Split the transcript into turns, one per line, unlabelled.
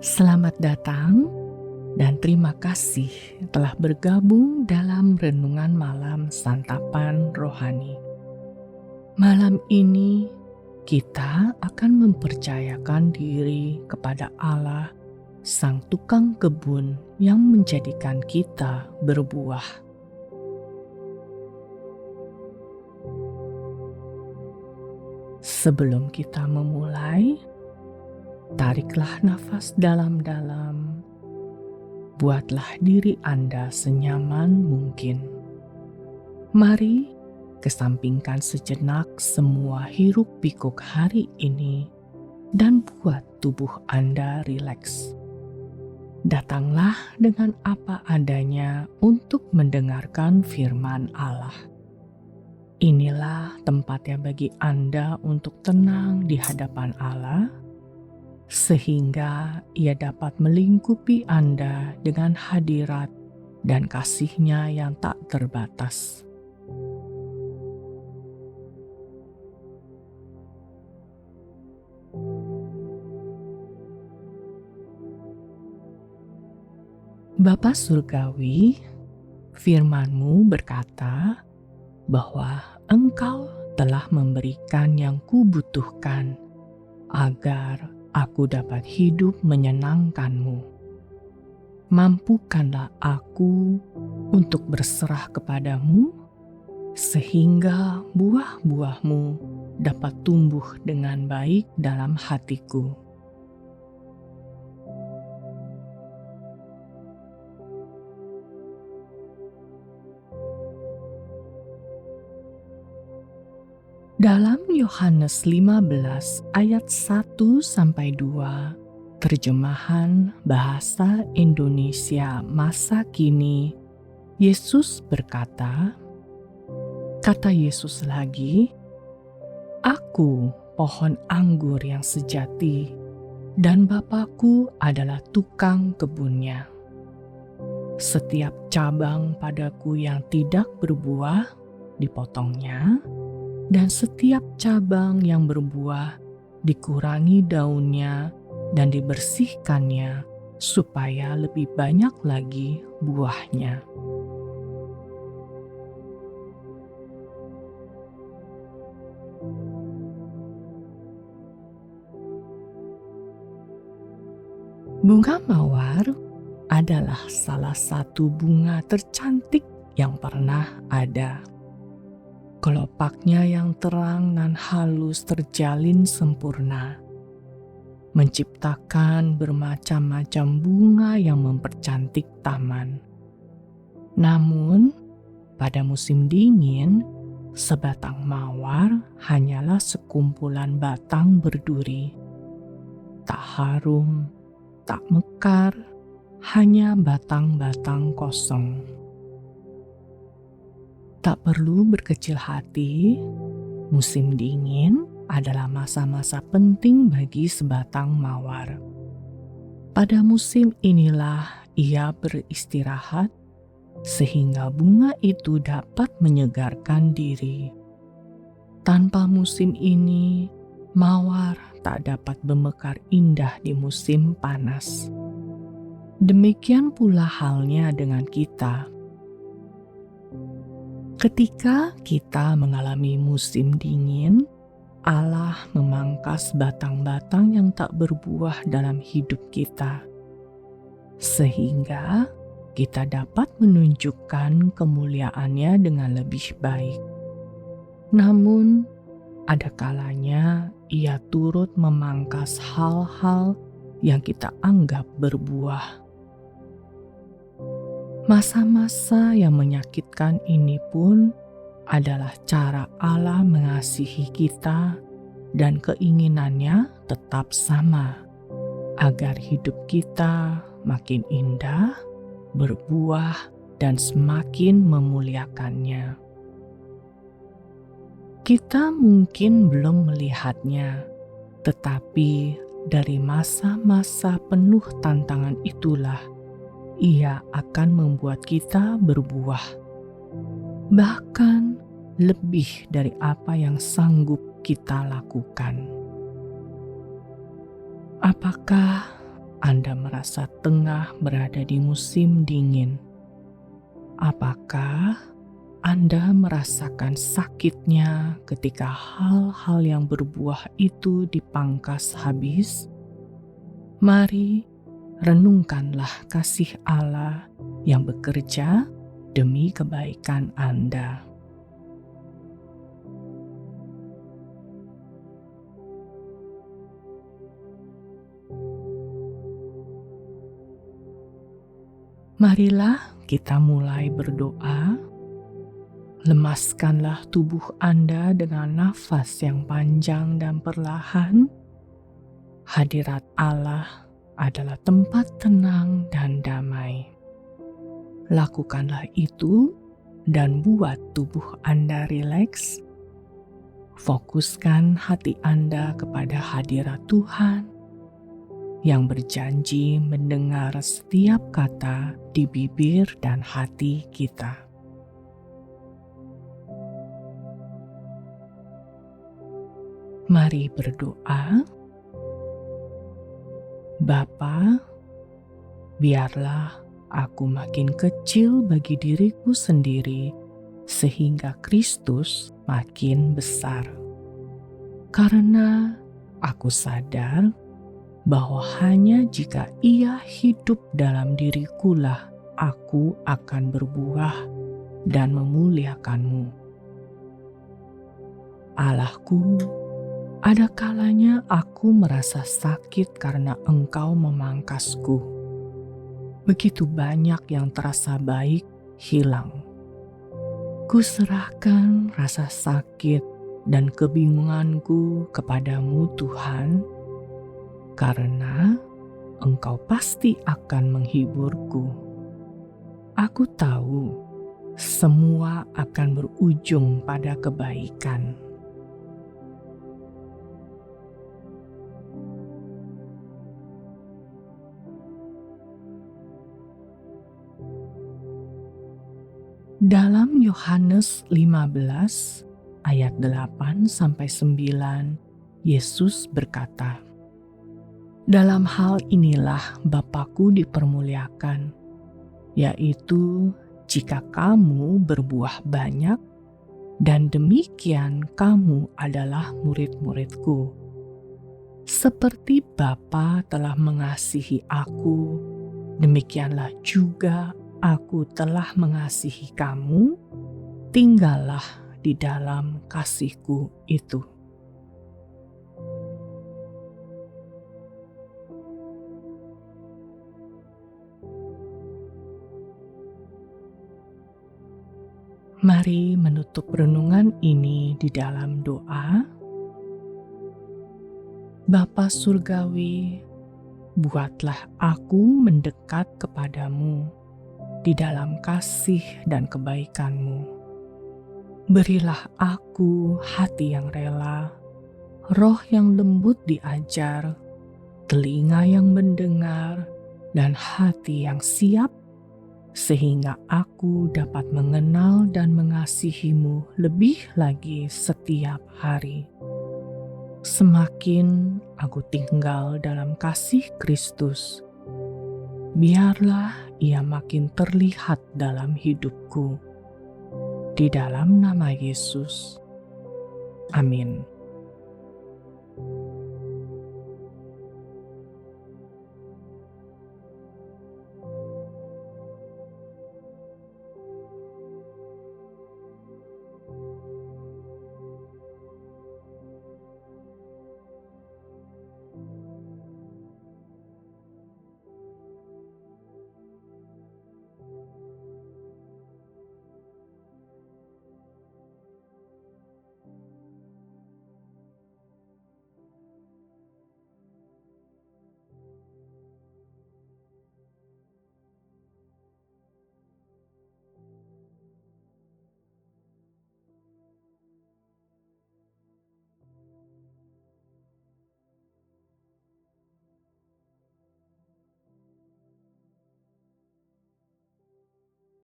Selamat datang dan terima kasih telah bergabung dalam renungan malam santapan rohani. Malam ini kita akan mempercayakan diri kepada Allah, Sang Tukang Kebun yang menjadikan kita berbuah. Sebelum kita memulai, tariklah nafas dalam-dalam. Buatlah diri Anda senyaman mungkin. Mari kesampingkan sejenak semua hiruk-pikuk hari ini dan buat tubuh Anda rileks. Datanglah dengan apa adanya untuk mendengarkan firman Allah. Inilah tempatnya bagi Anda untuk tenang di hadapan Allah, sehingga Ia dapat melingkupi Anda dengan hadirat dan kasih-Nya yang tak terbatas. Bapa Surgawi, firman-Mu berkata bahwa Engkau telah memberikan yang kubutuhkan agar aku dapat hidup menyenangkan-Mu. Mampukanlah aku untuk berserah kepadamu, sehingga buah-buah-Mu dapat tumbuh dengan baik dalam hatiku. Dalam Yohanes 15 ayat 1-2, terjemahan bahasa Indonesia masa kini, Yesus berkata, kata Yesus lagi, "Aku pohon anggur yang sejati, dan Bapa-Ku adalah tukang kebunnya. Setiap cabang padaku yang tidak berbuah, dipotongnya, dan setiap cabang yang berbuah dikurangi daunnya dan dibersihkannya supaya lebih banyak lagi buahnya." Bunga mawar adalah salah satu bunga tercantik yang pernah ada. Kelopaknya yang terang dan halus terjalin sempurna, menciptakan bermacam-macam bunga yang mempercantik taman. Namun, pada musim dingin, sebatang mawar hanyalah sekumpulan batang berduri. Tak harum, tak mekar, hanya batang-batang kosong. Tak perlu berkecil hati, musim dingin adalah masa-masa penting bagi sebatang mawar. Pada musim inilah ia beristirahat, sehingga bunga itu dapat menyegarkan diri. Tanpa musim ini, mawar tak dapat bermekar indah di musim panas. Demikian pula halnya dengan kita. Ketika kita mengalami musim dingin, Allah memangkas batang-batang yang tak berbuah dalam hidup kita, sehingga kita dapat menunjukkan kemuliaan-Nya dengan lebih baik. Namun, ada kalanya Ia turut memangkas hal-hal yang kita anggap berbuah. Masa-masa yang menyakitkan ini pun adalah cara Allah mengasihi kita, dan keinginannya tetap sama, agar hidup kita makin indah, berbuah, dan semakin memuliakannya. Kita mungkin belum melihatnya, tetapi dari masa-masa penuh tantangan itulah Ia akan membuat kita berbuah, bahkan lebih dari apa yang sanggup kita lakukan. Apakah Anda merasa tengah berada di musim dingin? Apakah Anda merasakan sakitnya ketika hal-hal yang berbuah itu dipangkas habis? Mari renungkanlah kasih Allah yang bekerja demi kebaikan Anda. Marilah kita mulai berdoa. Lemaskanlah tubuh Anda dengan nafas yang panjang dan perlahan. Hadirat Allah adalah tempat tenang dan damai. Lakukanlah itu dan buat tubuh Anda rileks. Fokuskan hati Anda kepada hadirat Tuhan yang berjanji mendengar setiap kata di bibir dan hati kita. Mari berdoa. Bapa, biarlah aku makin kecil bagi diriku sendiri, sehingga Kristus makin besar. Karena aku sadar bahwa hanya jika Ia hidup dalam dirikulah aku akan berbuah dan memuliakan-Mu. Allahku, ada kalanya aku merasa sakit karena Engkau memangkasku. Begitu banyak yang terasa baik hilang. Kuserahkan rasa sakit dan kebingunganku kepadamu, Tuhan, karena Engkau pasti akan menghiburku. Aku tahu semua akan berujung pada kebaikan. Dalam Yohanes 15 ayat 8-9, Yesus berkata, "Dalam hal inilah Bapa-Ku dipermuliakan, yaitu jika kamu berbuah banyak, dan demikian kamu adalah murid-murid-Ku. Seperti Bapa telah mengasihi Aku, demikianlah juga Aku telah mengasihi kamu, tinggallah di dalam kasih-Ku itu." Mari menutup renungan ini di dalam doa. Bapa Surgawi, buatlah aku mendekat kepadamu di dalam kasih dan kebaikan-Mu. Berilah aku hati yang rela, roh yang lembut diajar, telinga yang mendengar, dan hati yang siap, sehingga aku dapat mengenal dan mengasihi-Mu lebih lagi setiap hari. Semakin aku tinggal dalam kasih Kristus, biarlah Ia makin terlihat dalam hidupku. Di dalam nama Yesus. Amin.